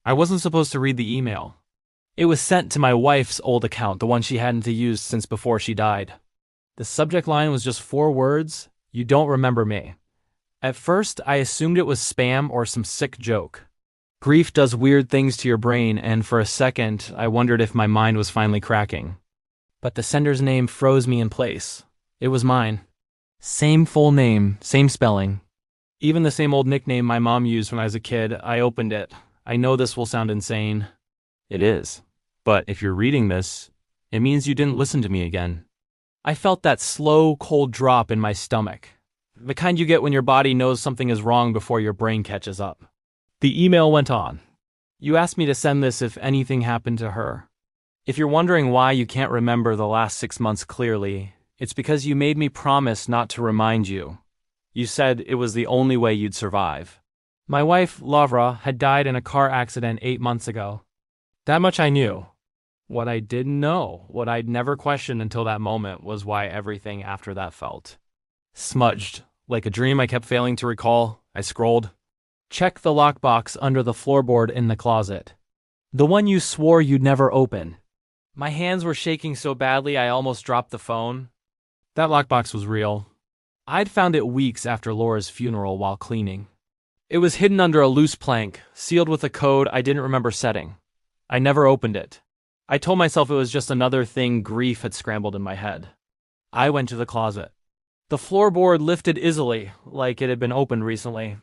I wasn't supposed to read the email. It was sent to my wife's old account, the one she hadn't used since before she died. The subject line was just 4 words, "You don't remember me." At first, I assumed it was spam or some sick joke. Grief does weird things to your brain, and for a second, I wondered if my mind was finally cracking. But the sender's name froze me in place. It was mine. Same full name, same spelling. Even the same old nickname my mom used when I was a kid. I opened it. I know this will sound insane. It is. But if you're reading this, it means you didn't listen to me again. I felt that slow, cold drop in my stomach. The kind you get when your body knows something is wrong before your brain catches up. The email went on. You asked me to send this if anything happened to her. If you're wondering why you can't remember the last 6 months clearly, it's because you made me promise not to remind you. You said it was the only way you'd survive. My wife, Lavra, had died in a car accident 8 months ago. That much I knew. What I didn't know, what I'd never questioned until that moment, was why everything after that felt smudged. Like a dream I kept failing to recall, I scrolled. Check the lockbox under the floorboard in the closet. The one you swore you'd never open. My hands were shaking so badly I almost dropped the phone. That lockbox was real. I'd found it weeks after Laura's funeral while cleaning. It was hidden under a loose plank, sealed with a code I didn't remember setting. I never opened it. I told myself it was just another thing grief had scrambled in my head. I went to the closet. The floorboard lifted easily, like it had been opened recently.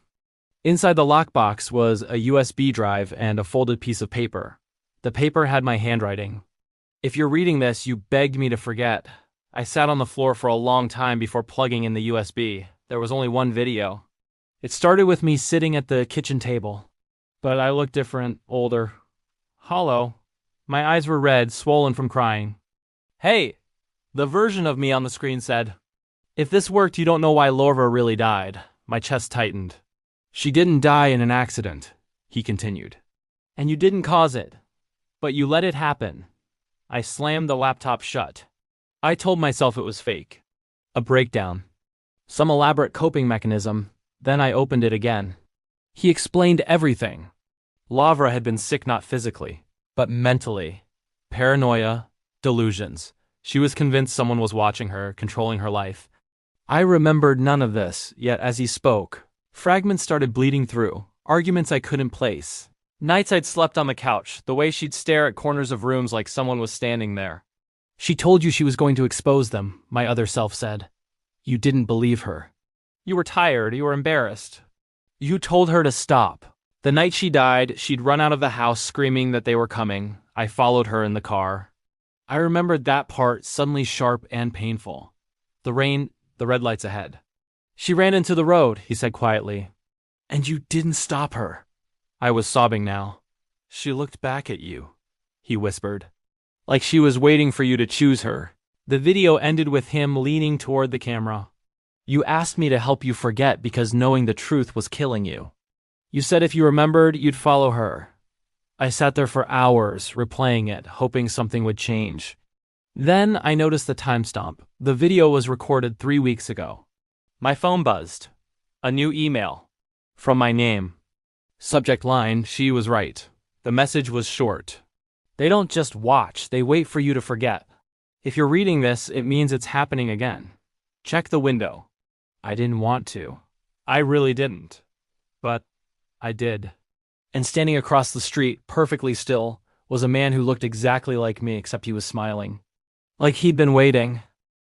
Inside the lockbox was a USB drive and a folded piece of paper. The paper had my handwriting. If you're reading this, you begged me to forget. I sat on the floor for a long time before plugging in the USB. There was only one video. It started with me sitting at the kitchen table. But I looked different, older, hollow. My eyes were red, swollen from crying. Hey! The version of me on the screen said. If this worked, you don't know why Laura really died. My chest tightened. She didn't die in an accident, he continued. And you didn't cause it. But you let it happen. I slammed the laptop shut. I told myself it was fake. A breakdown. Some elaborate coping mechanism. Then I opened it again. He explained everything. Lavra had been sick not physically, but mentally. Paranoia, delusions. She was convinced someone was watching her, controlling her life. I remembered none of this, yet as he spoke, fragments started bleeding through, arguments I couldn't place. Nights I'd slept on the couch, the way she'd stare at corners of rooms like someone was standing there. She told you she was going to expose them, my other self said. You didn't believe her. You were tired, you were embarrassed. You told her to stop. The night she died, she'd run out of the house screaming that they were coming. I followed her in the car. I remembered that part suddenly sharp and painful. The rain, the red lights ahead. She ran into the road, he said quietly. And you didn't stop her. I was sobbing now. She looked back at you, he whispered. Like she was waiting for you to choose her. The video ended with him leaning toward the camera. You asked me to help you forget because knowing the truth was killing you. You said if you remembered, you'd follow her. I sat there for hours, replaying it, hoping something would change. Then I noticed the timestamp. The video was recorded 3 weeks ago. My phone buzzed. A new email. From my name. Subject line, she was right. The message was short. They don't just watch, they wait for you to forget. If you're reading this, it means it's happening again. Check the window. I didn't want to. I really didn't. But I did. And standing across the street, perfectly still, was a man who looked exactly like me except he was smiling. Like he'd been waiting.